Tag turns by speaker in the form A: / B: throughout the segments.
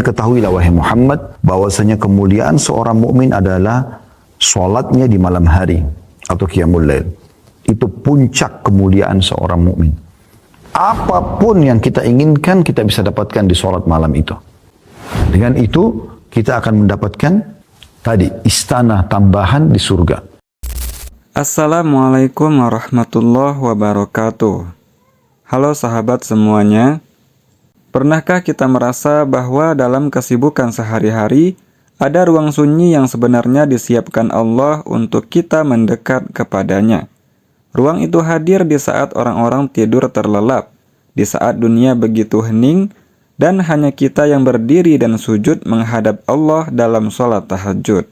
A: Ketahuilah wahai Muhammad bahwasanya kemuliaan seorang mukmin adalah sholatnya di malam hari atau qiyamul lail. Itu puncak kemuliaan seorang mukmin. Apapun yang kita inginkan kita bisa dapatkan di sholat malam itu. Dengan itu kita akan mendapatkan tadi istana tambahan di surga.
B: Assalamualaikum warahmatullahi wabarakatuh. Halo sahabat semuanya. Pernahkah kita merasa bahwa dalam kesibukan sehari-hari ada ruang sunyi yang sebenarnya disiapkan Allah untuk kita mendekat kepadanya? Ruang itu hadir di saat orang-orang tidur terlelap, di saat dunia begitu hening, dan hanya kita yang berdiri dan sujud menghadap Allah dalam sholat tahajud.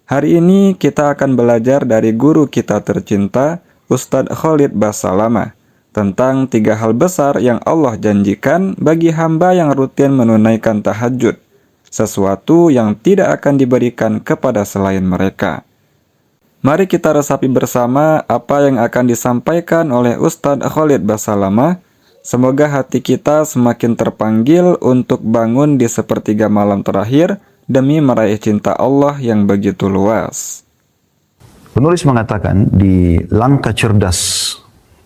B: Hari ini kita akan belajar dari guru kita tercinta, Ustadz Khalid Basalamah, tentang 3 hal besar yang Allah janjikan bagi hamba yang rutin menunaikan tahajud, sesuatu yang tidak akan diberikan kepada selain mereka. Mari kita resapi bersama apa yang akan disampaikan oleh Ustadz Khalid Basalamah. Semoga hati kita semakin terpanggil untuk bangun di sepertiga malam terakhir demi meraih cinta Allah yang begitu luas.
A: Penulis mengatakan di langkah cerdas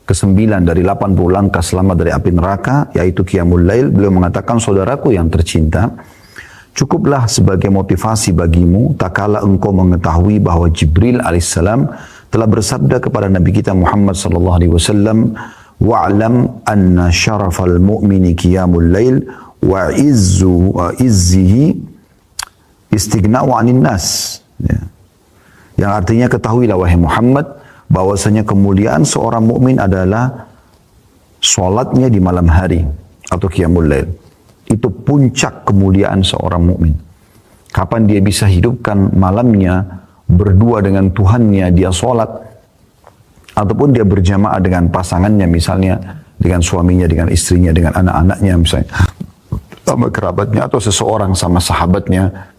A: ke-9 dari 80 langkah selamat dari api neraka, yaitu qiyamul lail, beliau mengatakan, saudaraku yang tercinta, cukuplah sebagai motivasi bagimu tak kala engkau mengetahui bahwa Jibril alaihissalam telah bersabda kepada Nabi kita Muhammad sallallahu alaihi wasallam, wa'lam anna syarafal mu'mini qiyamul lail wa izzihi istighna'u 'anil nas. Ya. Yang artinya, ketahuilah wahai Muhammad bahwasanya kemuliaan seorang mukmin adalah sholatnya di malam hari atau qiyamul lail. Itu puncak kemuliaan seorang mukmin. Kapan dia bisa hidupkan malamnya berdua dengan Tuhannya, dia sholat, ataupun dia berjamaah dengan pasangannya, misalnya dengan suaminya, dengan istrinya, dengan anak-anaknya, misalnya sama kerabatnya, atau seseorang sama sahabatnya,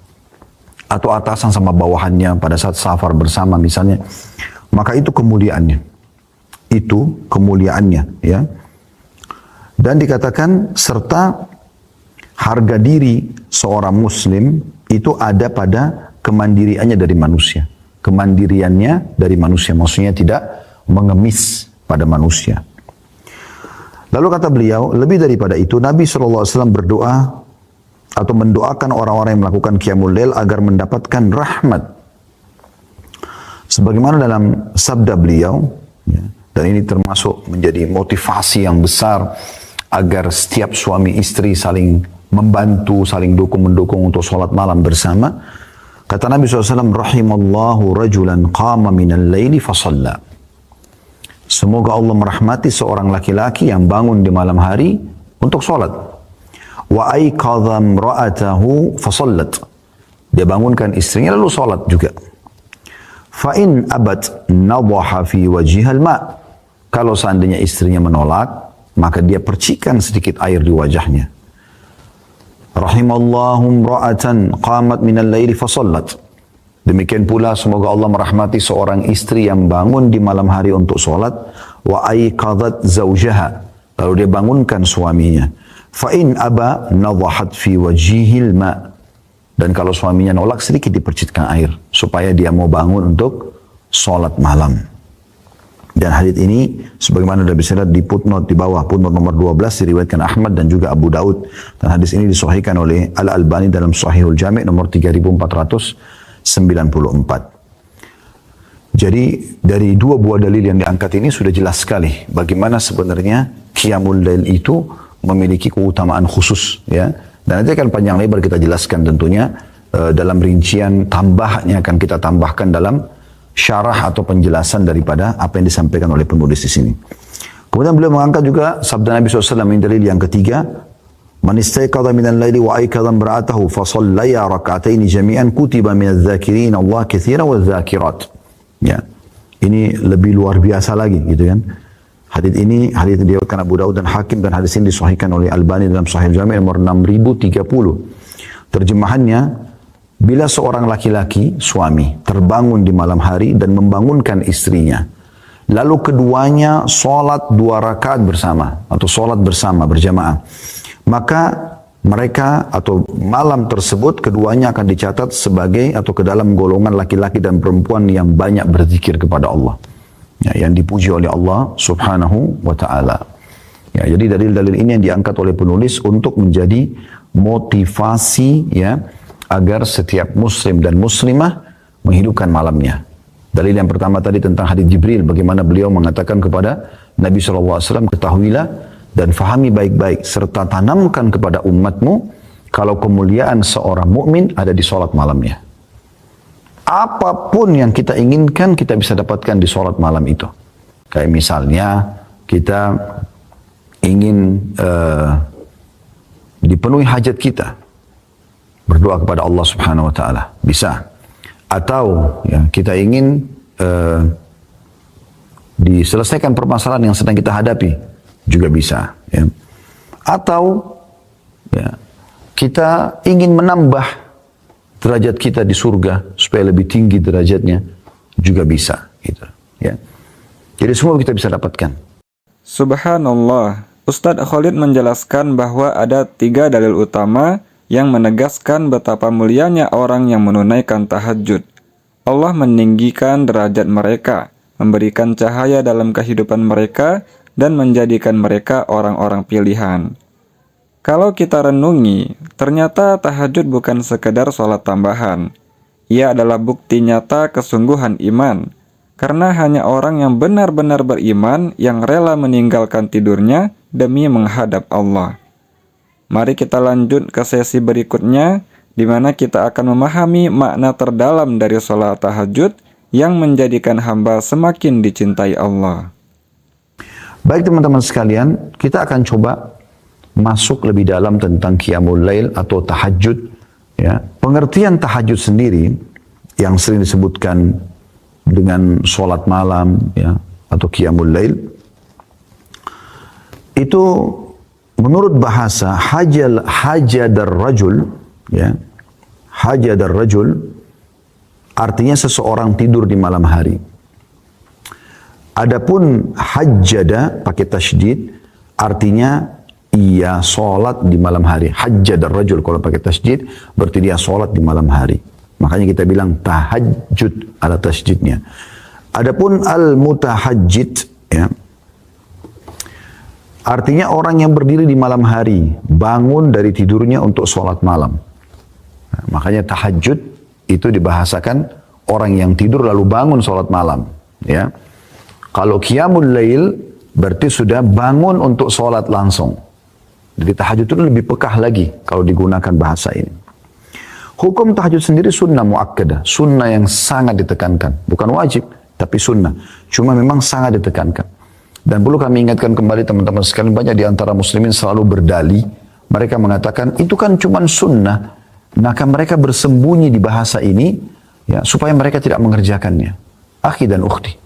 A: atau atasan sama bawahannya pada saat safar bersama misalnya. Maka itu kemuliaannya. Itu kemuliaannya, ya. Dan dikatakan serta harga diri seorang muslim itu ada pada kemandiriannya dari manusia. Kemandiriannya dari manusia, maksudnya tidak mengemis pada manusia. Lalu kata beliau, lebih daripada itu Nabi SAW berdoa atau mendoakan orang-orang yang melakukan qiyamul lail agar mendapatkan rahmat. Sebagaimana dalam sabda beliau, ya, dan ini termasuk menjadi motivasi yang besar agar setiap suami istri saling membantu, saling dukung-mendukung untuk sholat malam bersama. Kata Nabi SAW, rahimallahu rajulan qama minal layli fasalla. Semoga Allah merahmati seorang laki-laki yang bangun di malam hari untuk sholat. Wa aiqadha imra'atahu fasallat. Dia bangunkan istrinya lalu sholat juga. Fa'in abat nadhaha fi wajihal ma'. Kalau seandainya istrinya menolak, maka dia percikan sedikit air di wajahnya. Rahimallahu imra'atan qamat minal laili fasallat. Demikian pula semoga Allah merahmati seorang istri yang bangun di malam hari untuk solat. Wa aiqadhat zawjaha. Lalu dia bangunkan suaminya. Fa'in aba nadhahat fi wajihil ma'. Dan kalau suaminya nolak, sedikit dipercikkan air supaya dia mau bangun untuk sholat malam. Dan hadits ini sebagaimana sudah bisa lihat di footnote di bawah, footnote nomor 12 diriwayatkan Ahmad dan juga Abu Daud. Dan hadis ini disahihkan oleh Al-Albani dalam Sahihul Jami' nomor 3494. Jadi dari 2 buah dalil yang diangkat ini sudah jelas sekali bagaimana sebenarnya qiyamul lail itu memiliki keutamaan khusus, ya. Dan nanti akan panjang lebar kita jelaskan tentunya dalam rincian tambahnya akan kita tambahkan dalam syarah atau penjelasan daripada apa yang disampaikan oleh penulis di sini. Kemudian beliau mengangkat juga sabda Nabi SAW yang dalil yang ketiga, man istayqadha minal laili wa aikadha imra'atahu fa shallaya rak'ataini jami'an kutiba minadh dhakirin Allah katsiran wadh dhakirat. Ya. Ini lebih luar biasa lagi gitu kan. Hadits ini hadits yang diriwayatkan Abu Daud dan Hakim, dan hadits ini disahihkan oleh Albani dalam Sahih Jami' nomor 6030. Terjemahannya, bila seorang laki-laki, suami, terbangun di malam hari dan membangunkan istrinya, lalu keduanya sholat 2 rakaat bersama atau sholat bersama berjamaah, maka mereka atau malam tersebut keduanya akan dicatat sebagai atau ke dalam golongan laki-laki dan perempuan yang banyak berzikir kepada Allah. Ya, yang dipuji oleh Allah Subhanahu wa taala. Ya, jadi dalil-dalil ini yang diangkat oleh penulis untuk menjadi motivasi ya agar setiap muslim dan muslimah menghidupkan malamnya. Dalil yang pertama tadi tentang hadis Jibril, bagaimana beliau mengatakan kepada Nabi SAW, ketahuilah dan fahami baik-baik serta tanamkan kepada umatmu kalau kemuliaan seorang mukmin ada di sholat malamnya. Apapun yang kita inginkan kita bisa dapatkan di sholat malam itu. Kayak misalnya kita ingin dipenuhi hajat kita, berdoa kepada Allah Subhanahu Wa Taala bisa. Atau ya, kita ingin diselesaikan permasalahan yang sedang kita hadapi juga bisa. Ya. Atau ya, kita ingin menambah derajat kita di surga supaya lebih tinggi derajatnya juga bisa. Gitu. Ya. Jadi semua kita bisa dapatkan.
B: Subhanallah, Ustadz Khalid menjelaskan bahwa ada 3 dalil utama yang menegaskan betapa mulianya orang yang menunaikan tahajud. Allah meninggikan derajat mereka, memberikan cahaya dalam kehidupan mereka, dan menjadikan mereka orang-orang pilihan. Kalau kita renungi, ternyata tahajud bukan sekedar sholat tambahan. Ia adalah bukti nyata kesungguhan iman, karena hanya orang yang benar-benar beriman yang rela meninggalkan tidurnya demi menghadap Allah. Mari kita lanjut ke sesi berikutnya, di mana kita akan memahami makna terdalam dari sholat tahajud yang menjadikan hamba semakin dicintai Allah.
A: Baik teman-teman sekalian, kita akan coba masuk lebih dalam tentang Qiyamul Lail atau tahajud. Ya. Pengertian tahajud sendiri yang sering disebutkan dengan sholat malam ya, atau Qiyamul Lail, itu menurut bahasa hajadar rajul, ya, hajadar rajul artinya seseorang tidur di malam hari. Adapun hajjada pakai tasydid artinya ia sholat di malam hari. Hajjadar rajul kalau pakai tasydid berarti dia sholat di malam hari. Makanya kita bilang tahajud ala tasydidnya. Adapun al-mutahajjid ya, artinya orang yang berdiri di malam hari, bangun dari tidurnya untuk sholat malam. Nah, makanya tahajud itu dibahasakan orang yang tidur lalu bangun sholat malam. Ya. Kalau Qiyamul Lail berarti sudah bangun untuk sholat langsung. Jadi tahajud itu lebih pekah lagi kalau digunakan bahasa ini. Hukum tahajud sendiri sunnah muakkadah, sunnah yang sangat ditekankan. Bukan wajib, tapi sunnah. Cuma memang sangat ditekankan. Dan perlu kami ingatkan kembali teman-teman sekalian, banyak di antara muslimin selalu berdalih. Mereka mengatakan itu kan cuma sunnah. Maka mereka bersembunyi di bahasa ini ya, supaya mereka tidak mengerjakannya. Akhi dan ukhti.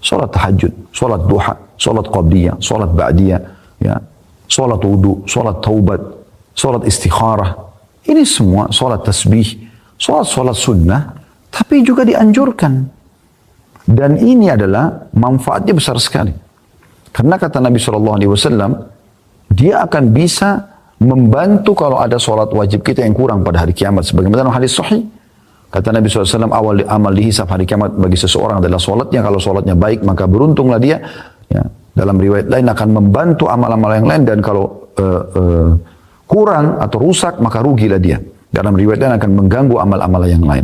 A: Salat tahajud, salat duha, salat qabliyah, salat ba'diyah, ya, salat wudu, salat taubat, salat istikharah. Ini semua salat tasbih, salat sunnah, tapi juga dianjurkan. Dan ini adalah manfaatnya besar sekali. Karena kata Nabi SAW, dia akan bisa membantu kalau ada salat wajib kita yang kurang pada hari kiamat. Sebagaimana hadis sahih. Kata Nabi SAW, awal amal dihisab hari kiamat bagi seseorang adalah solatnya. Kalau solatnya baik, maka beruntunglah dia. Ya. Dalam riwayat lain akan membantu amal-amal yang lain. Dan kalau kurang atau rusak, maka rugilah dia. Dalam riwayat lain akan mengganggu amal-amal yang lain.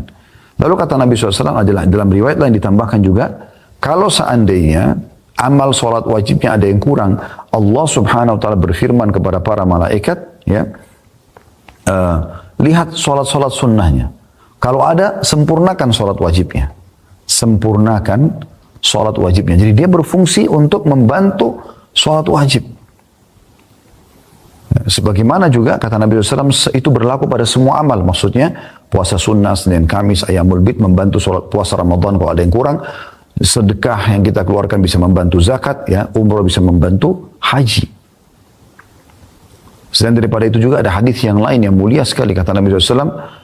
A: Lalu kata Nabi SAW adalah dalam riwayat lain ditambahkan juga, kalau seandainya amal solat wajibnya ada yang kurang, Allah Subhanahu Wa Taala berfirman kepada para malaikat, ya, lihat solat-solat sunnahnya. Kalau ada, sempurnakan sholat wajibnya. Sempurnakan sholat wajibnya. Jadi dia berfungsi untuk membantu sholat wajib. Sebagaimana juga kata Nabi SAW, itu berlaku pada semua amal. Maksudnya puasa sunnah, Senin, Kamis, Ayyamul Bid, membantu sholat puasa Ramadan kalau ada yang kurang. Sedekah yang kita keluarkan bisa membantu zakat, ya, umrah bisa membantu haji. Selain daripada itu juga ada hadis yang lain yang mulia sekali. Kata Nabi SAW,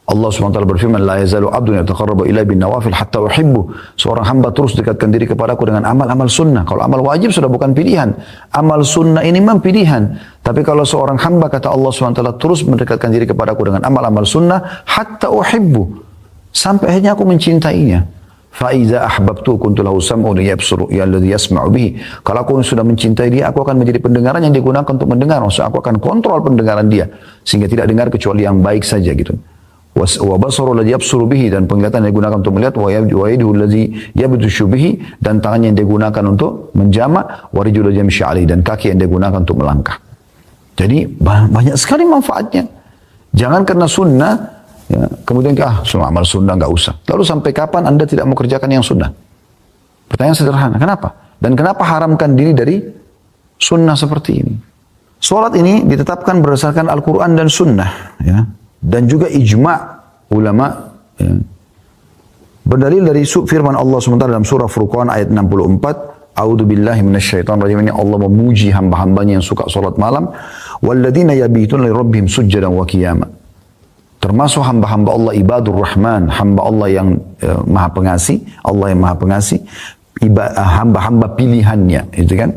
A: Allah SWT berfirman, La yazalu abdun yataqarrabu ilai bin nawafil hatta uhibbu. Seorang hamba terus dekatkan diri kepadaku dengan amal-amal sunnah. Kalau amal wajib sudah bukan pilihan. Amal sunnah ini memang pilihan. Tapi kalau seorang hamba, kata Allah SWT, terus mendekatkan diri kepadaku dengan amal-amal sunnah, hatta uhibbu. Sampai akhirnya aku mencintainya. Faiza ahbabtu kuntu lahu sam'u liyabsuru alladhi yasma'u bihi. Kalau aku sudah mencintai dia, aku akan menjadi pendengaran yang digunakan untuk mendengar. Maksudnya aku akan kontrol pendengaran dia sehingga tidak dengar kecuali yang baik saja gitu. Wa basaru alladhi yabsuru bihi, dan penglihatan yang digunakan untuk melihat, wa yaduhu alladhi yabtushu bihi, dan tangannya yang digunakan untuk menjama, wa rijulu yamshi alaihi, dan kaki yang digunakan untuk melangkah. Jadi banyak sekali manfaatnya. Jangan karena sunnah ya, kemudian semua amal sunnah nggak usah. Lalu sampai kapan Anda tidak mau kerjakan yang sunnah? Pertanyaan sederhana, kenapa? Dan kenapa haramkan diri dari sunnah seperti ini? Salat ini ditetapkan berdasarkan Al-Quran dan sunnah, ya, dan juga ijma' ulama. Ya. Berdalil dari firman Allah SWT dalam surah Furqan ayat 64, A'udzu billahi minasyaitonir rajim. Ini Allah memuji hamba-hambanya yang suka salat malam. Walladzina yabituna li rabbihim sujjadan wa qiyama. Termasuk hamba-hamba Allah ibadur rahman, hamba Allah yang maha pengasih, Allah yang maha pengasih, hamba-hamba pilihannya, itu kan?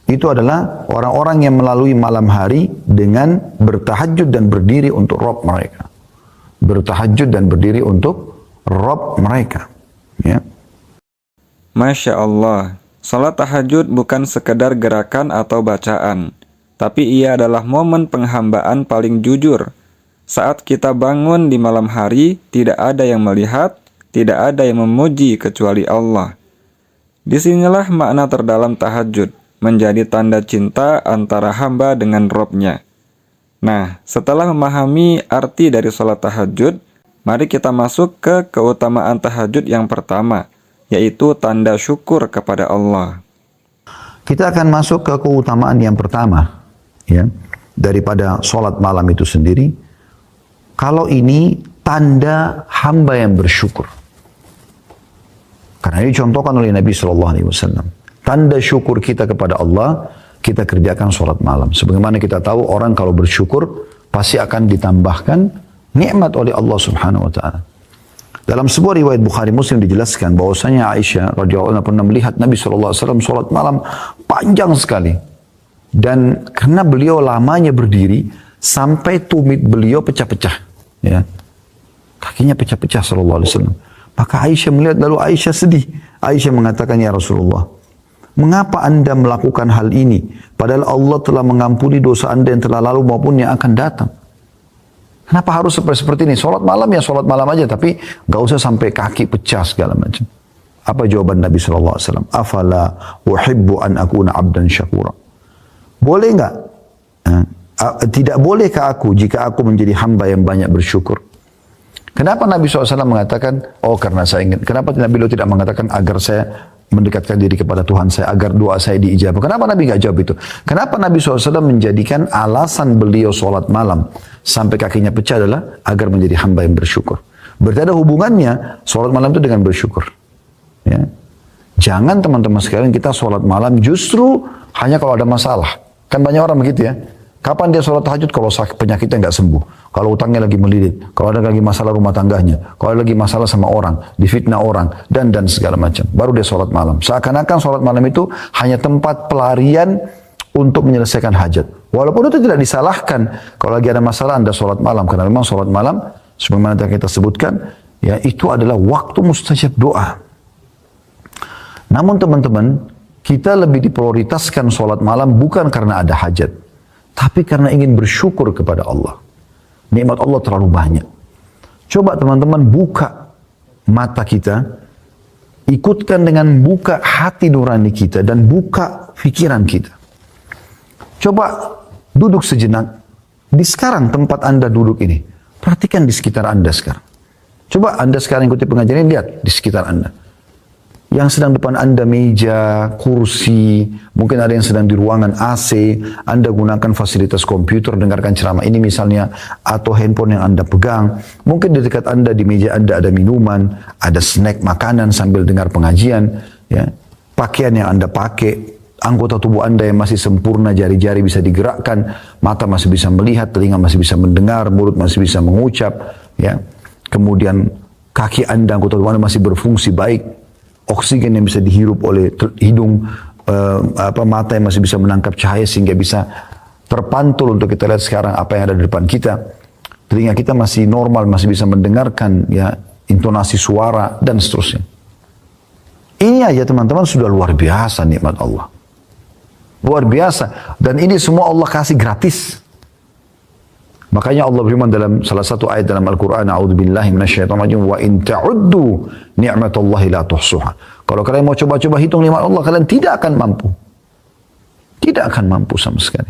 A: Itu adalah orang-orang yang melalui malam hari dengan bertahajud dan berdiri untuk Rabb mereka. Bertahajud dan berdiri untuk Rabb mereka. Ya.
B: Masya Allah, salat tahajud bukan sekedar gerakan atau bacaan, tapi ia adalah momen penghambaan paling jujur. Saat kita bangun di malam hari, tidak ada yang melihat, tidak ada yang memuji kecuali Allah. Disinilah makna terdalam tahajud, menjadi tanda cinta antara hamba dengan Rabb-Nya. Nah, setelah memahami arti dari salat tahajud, mari kita masuk ke keutamaan tahajud yang pertama, yaitu tanda syukur kepada Allah.
A: Kita akan masuk ke keutamaan yang pertama, ya, daripada salat malam itu sendiri. Kalau ini tanda hamba yang bersyukur. Karena ini contohkan oleh Nabi SAW. Tanda syukur kita kepada Allah, kita kerjakan sholat malam. Sebagaimana kita tahu orang kalau bersyukur, pasti akan ditambahkan nikmat oleh Allah Subhanahu Wa Taala. Dalam sebuah riwayat Bukhari Muslim dijelaskan bahwasanya Aisyah radhiyallahu anha pernah melihat Nabi SAW sholat malam panjang sekali. Dan karena beliau lamanya berdiri, sampai tumit beliau pecah-pecah. Ya. Kakinya pecah-pecah sallallahu alaihi wasallam. Maka Aisyah melihat, lalu Aisyah sedih. Aisyah mengatakan, ya Rasulullah, mengapa Anda melakukan hal ini? Padahal Allah telah mengampuni dosa Anda yang telah lalu maupun yang akan datang. Kenapa harus seperti ini? Sholat malam ya sholat malam aja, tapi gak usah sampai kaki pecah segala macam. Apa jawaban Nabi SAW? Afala uhibbu an akuna abdan syakura. Boleh nggak? Tidak bolehkah aku jika aku menjadi hamba yang banyak bersyukur? Kenapa Nabi SAW mengatakan, oh karena saya ingin, kenapa Nabi tidak mengatakan agar saya mendekatkan diri kepada Tuhan saya, agar doa saya diijabah? Kenapa Nabi nggak jawab itu? Kenapa Nabi SAW menjadikan alasan beliau sholat malam sampai kakinya pecah adalah agar menjadi hamba yang bersyukur? Berarti ada hubungannya sholat malam itu dengan bersyukur. Ya. Jangan teman-teman sekalian kita sholat malam justru hanya kalau ada masalah. Kan banyak orang begitu ya. Kapan dia sholat tahajud? Kalau penyakitnya nggak sembuh, kalau utangnya lagi melilit, kalau ada lagi masalah rumah tangganya, kalau ada lagi masalah sama orang, difitnah orang, dan segala macam. Baru dia sholat malam. Seakan-akan sholat malam itu hanya tempat pelarian untuk menyelesaikan hajat. Walaupun itu tidak disalahkan. Kalau lagi ada masalah Anda sholat malam, karena memang sholat malam, sebagaimana yang kita sebutkan, ya itu adalah waktu mustajab doa. Namun teman-teman, kita lebih diprioritaskan sholat malam bukan karena ada hajat, tapi karena ingin bersyukur kepada Allah. Nikmat Allah terlalu banyak. Coba teman-teman buka mata kita, ikutkan dengan buka hati nurani kita dan buka pikiran kita. Coba duduk sejenak di sekarang tempat Anda duduk ini. Perhatikan di sekitar Anda sekarang. Coba Anda sekarang ikuti pengajian ini, lihat di sekitar Anda. Yang sedang depan Anda meja, kursi, mungkin ada yang sedang di ruangan AC, Anda gunakan fasilitas komputer, dengarkan ceramah ini misalnya, atau handphone yang Anda pegang. Mungkin di dekat Anda, di meja Anda ada minuman, ada snack makanan sambil dengar pengajian, ya. Pakaian yang Anda pakai, anggota tubuh Anda yang masih sempurna, jari-jari bisa digerakkan, mata masih bisa melihat, telinga masih bisa mendengar, mulut masih bisa mengucap, ya. kemudian kaki Anda, anggota tubuh Anda masih berfungsi baik, oksigen yang bisa dihirup oleh hidung, mata yang masih bisa menangkap cahaya sehingga bisa terpantul untuk kita lihat sekarang apa yang ada di depan kita, telinga kita masih normal, masih bisa mendengarkan ya intonasi suara dan seterusnya. Ini aja teman-teman sudah luar biasa nikmat Allah. Luar biasa. Dan ini semua Allah kasih gratis. Makanya Allah berfirman dalam salah satu ayat dalam Al-Quran, A'udzubillahi minasyaitonirrajim, wa in ta'uddu ni'matallahi la tuhsuha. Kalau kalian mau coba-coba hitung nikmat Allah, kalian tidak akan mampu. Tidak akan mampu sama sekali.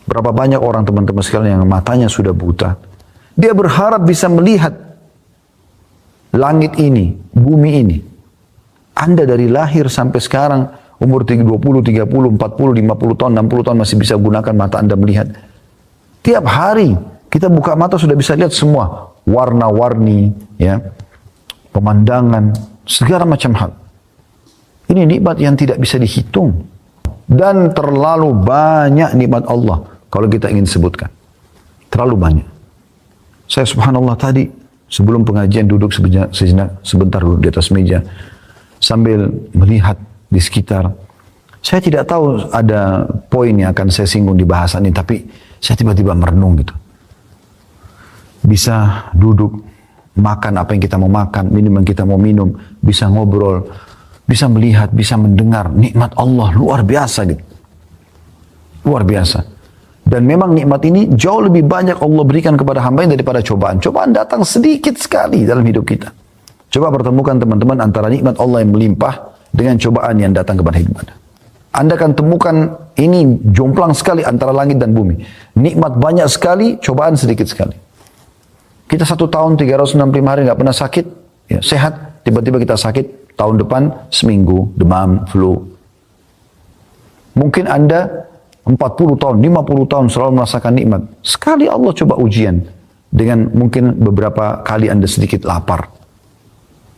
A: Berapa banyak orang teman-teman sekalian yang matanya sudah buta. Dia berharap bisa melihat langit ini, bumi ini. Anda dari lahir sampai sekarang, umur 20, 30, 40, 50 tahun, 60 tahun masih bisa gunakan mata Anda melihat. Tiap hari kita buka mata sudah bisa lihat semua. Warna-warni, ya, pemandangan, segala macam hal. Ini nikmat yang tidak bisa dihitung. Dan terlalu banyak nikmat Allah kalau kita ingin sebutkan. Terlalu banyak. Saya subhanallah tadi sebelum pengajian duduk sebentar duduk di atas meja sambil melihat di sekitar. Saya tidak tahu ada poin yang akan saya singgung di bahasan ini, tapi saya tiba-tiba merenung gitu. Bisa duduk, makan apa yang kita mau makan, minum yang kita mau minum, bisa ngobrol, bisa melihat, bisa mendengar. Nikmat Allah luar biasa gitu. Luar biasa. Dan memang nikmat ini jauh lebih banyak Allah berikan kepada hamba daripada cobaan. Cobaan datang sedikit sekali dalam hidup kita. Coba pertemukan teman-teman antara nikmat Allah yang melimpah dengan cobaan yang datang kepada hidup Anda. Anda akan temukan ini jomplang sekali antara langit dan bumi. Nikmat banyak sekali, cobaan sedikit sekali. Kita 1 tahun 365 hari nggak pernah sakit, ya, sehat. Tiba-tiba kita sakit, tahun depan seminggu, demam, flu. Mungkin Anda 40 tahun, 50 tahun selalu merasakan nikmat. Sekali Allah coba ujian dengan mungkin beberapa kali Anda sedikit lapar.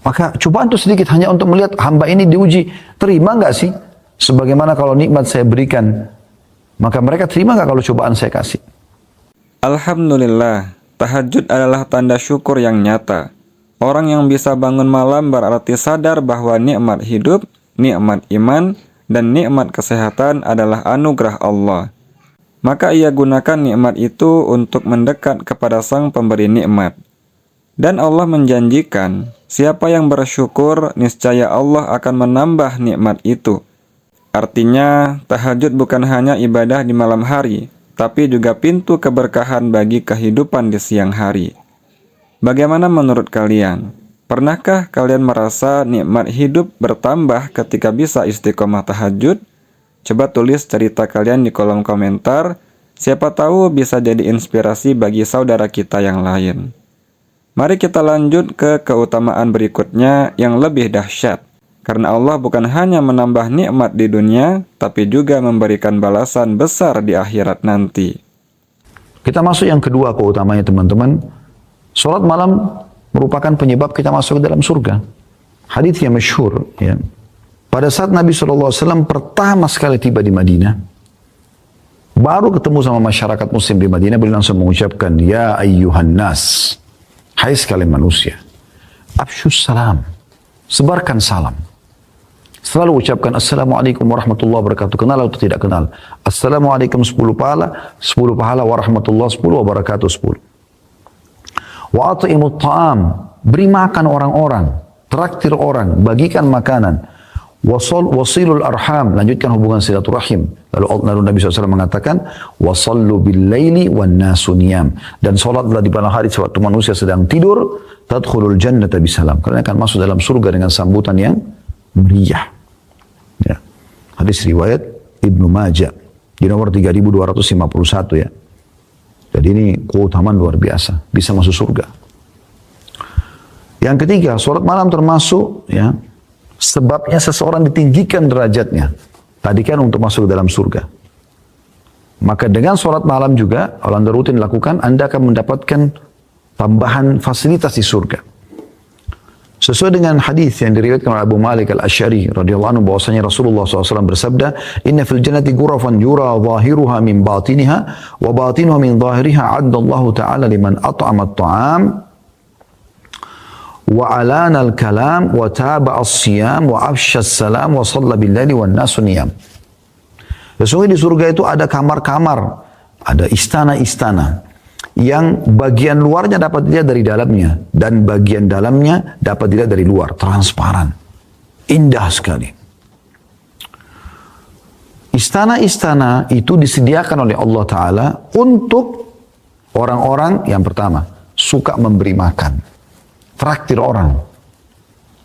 A: Maka cobaan itu sedikit hanya untuk melihat hamba ini diuji. Terima nggak sih? Sebagaimana kalau nikmat saya berikan, maka mereka terima nggak kalau cobaan saya kasih?
B: Alhamdulillah, tahajud adalah tanda syukur yang nyata. Orang yang bisa bangun malam berarti sadar bahwa nikmat hidup, nikmat iman, dan nikmat kesehatan adalah anugerah Allah. Maka ia gunakan nikmat itu untuk mendekat kepada Sang Pemberi nikmat. Dan Allah menjanjikan, siapa yang bersyukur, niscaya Allah akan menambah nikmat itu. Artinya, tahajud bukan hanya ibadah di malam hari, tapi juga pintu keberkahan bagi kehidupan di siang hari. Bagaimana menurut kalian? Pernahkah kalian merasa nikmat hidup bertambah ketika bisa istiqomah tahajud? Coba tulis cerita kalian di kolom komentar, siapa tahu bisa jadi inspirasi bagi saudara kita yang lain. Mari kita lanjut ke keutamaan berikutnya yang lebih dahsyat. Karena Allah bukan hanya menambah nikmat di dunia, tapi juga memberikan balasan besar di akhirat nanti.
A: Kita masuk yang kedua keutamanya teman-teman. Salat malam merupakan penyebab kita masuk ke dalam surga. Hadits yang masyhur. Ya. Pada saat Nabi SAW pertama sekali tiba di Madinah, baru ketemu sama masyarakat muslim di Madinah, beliau langsung mengucapkan, Ya ayyuhan nas, hai sekalian manusia, afsyus salam, sebarkan salam. Selalu ucapkan Assalamualaikum warahmatullahi wabarakatuh. Kenal atau tidak kenal? Assalamualaikum 10 pahala, 10 pahala warahmatullahi 10 wabarakatuh 10. Wa at'imut ta'am, beri makan orang-orang, traktir orang, bagikan makanan. Wasilul arham, lanjutkan hubungan silaturahim. Lalu Nabi SAW mengatakan, wasallu bil laili wan nasu niyam. Dan salatlah di malam hari sewaktu manusia sedang tidur, tadkhulul jannata bisalam. Kalian akan masuk dalam surga dengan sambutan yang meriah. Ya. Hadis riwayat Ibnu Majah di nomor 3251 ya. Jadi ini keutamaan luar biasa, bisa masuk surga. Yang ketiga, salat malam termasuk ya sebabnya seseorang ditinggikan derajatnya. Tadi kan untuk masuk ke dalam surga. Maka dengan salat malam juga, kalau Anda rutin lakukan, Anda akan mendapatkan tambahan fasilitas di surga. Sesuai dengan hadis yang diriwayatkan oleh Abu Malik Al-Asy'ari radhiyallahu anhu bahwasanya Rasulullah SAW bersabda, "Inna fil jannati ghurafan yura zahiruha min batiniha wa batinuha min zahiriha 'adda Allah Ta'ala liman at'ama at-ta'am wa alana al-kalam wa taba as-siyam wa afsha as-salam wa shalla bil-laili wan nasu niyam. Sesungguhnya di surga itu ada kamar-kamar, ada istana-istana yang bagian luarnya dapat dilihat dari dalamnya dan bagian dalamnya dapat dilihat dari luar, transparan. Indah sekali. Istana-istana itu disediakan oleh Allah Ta'ala untuk orang-orang yang pertama, suka memberi makan. Traktir orang.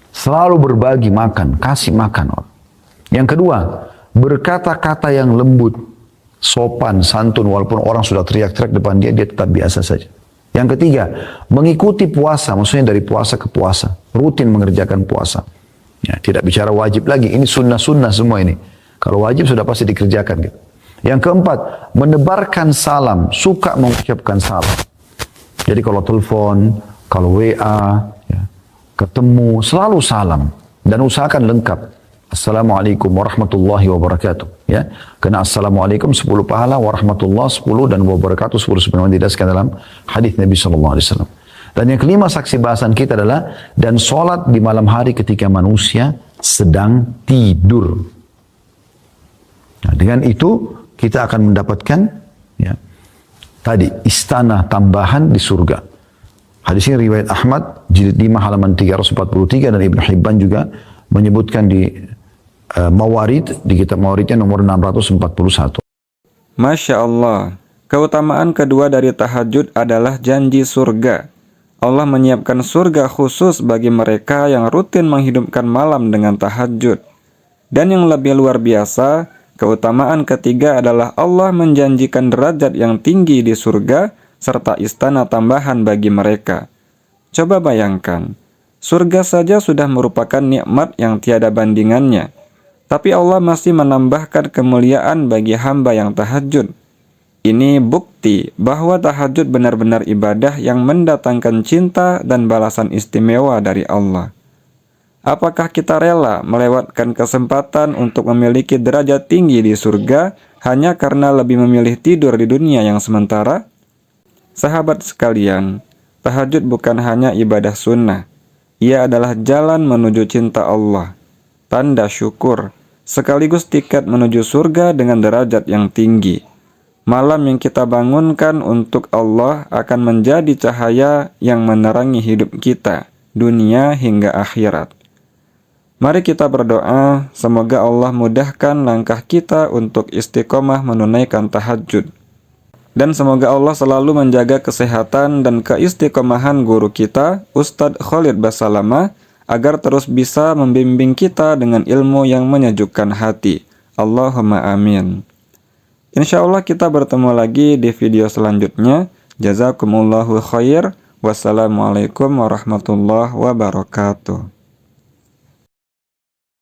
A: Selalu berbagi makan, kasih makan orang. Yang kedua, berkata-kata yang lembut, sopan, santun, walaupun orang sudah teriak-teriak depan dia, dia tetap biasa saja. Yang ketiga, mengikuti puasa, maksudnya dari puasa ke puasa, rutin mengerjakan puasa. Ya, tidak bicara wajib lagi, ini sunnah-sunnah semua ini. Kalau wajib sudah pasti dikerjakan gitu. Yang keempat, menebarkan salam, suka mengucapkan salam. Jadi kalau telepon, kalau WA, ya, ketemu, selalu salam. Dan usahakan lengkap. Assalamualaikum warahmatullahi wabarakatuh. Ya, karena assalamualaikum 10 pahala, warahmatullah 10 dan wabarakatuh 10 sebagaimana dijelaskan dalam hadis Nabi SAW. Dan yang kelima saksi bahasan kita adalah dan sholat di malam hari ketika manusia sedang tidur. Nah, dengan itu kita akan mendapatkan ya, tadi istana tambahan di surga. Hadis ini riwayat Ahmad jilid 5 halaman 343 dan Ibnu Hibban juga menyebutkan di Mawarid, di kitab Mawaridnya nomor 641.
B: Masya Allah, keutamaan kedua dari tahajud adalah janji surga. Allah menyiapkan surga khusus bagi mereka yang rutin menghidupkan malam dengan tahajud. Dan yang lebih luar biasa, keutamaan ketiga adalah Allah menjanjikan derajat yang tinggi di surga serta istana tambahan bagi mereka. Coba bayangkan, surga saja sudah merupakan nikmat yang tiada bandingannya. Tapi Allah masih menambahkan kemuliaan bagi hamba yang tahajud. Ini bukti bahwa tahajud benar-benar ibadah yang mendatangkan cinta dan balasan istimewa dari Allah. Apakah kita rela melewatkan kesempatan untuk memiliki derajat tinggi di surga hanya karena lebih memilih tidur di dunia yang sementara? Sahabat sekalian, tahajud bukan hanya ibadah sunnah. Ia adalah jalan menuju cinta Allah, tanda syukur, sekaligus tiket menuju surga dengan derajat yang tinggi. Malam yang kita bangunkan untuk Allah akan menjadi cahaya yang menerangi hidup kita, dunia hingga akhirat. Mari kita berdoa, semoga Allah mudahkan langkah kita untuk istiqomah menunaikan tahajud. Dan semoga Allah selalu menjaga kesehatan dan keistiqomahan guru kita, Ustadz Khalid Basalamah, agar terus bisa membimbing kita dengan ilmu yang menyejukkan hati. Allahumma amin. Insya Allah kita bertemu lagi di video selanjutnya. Jazakumullahu khair. Wassalamualaikum warahmatullahi wabarakatuh.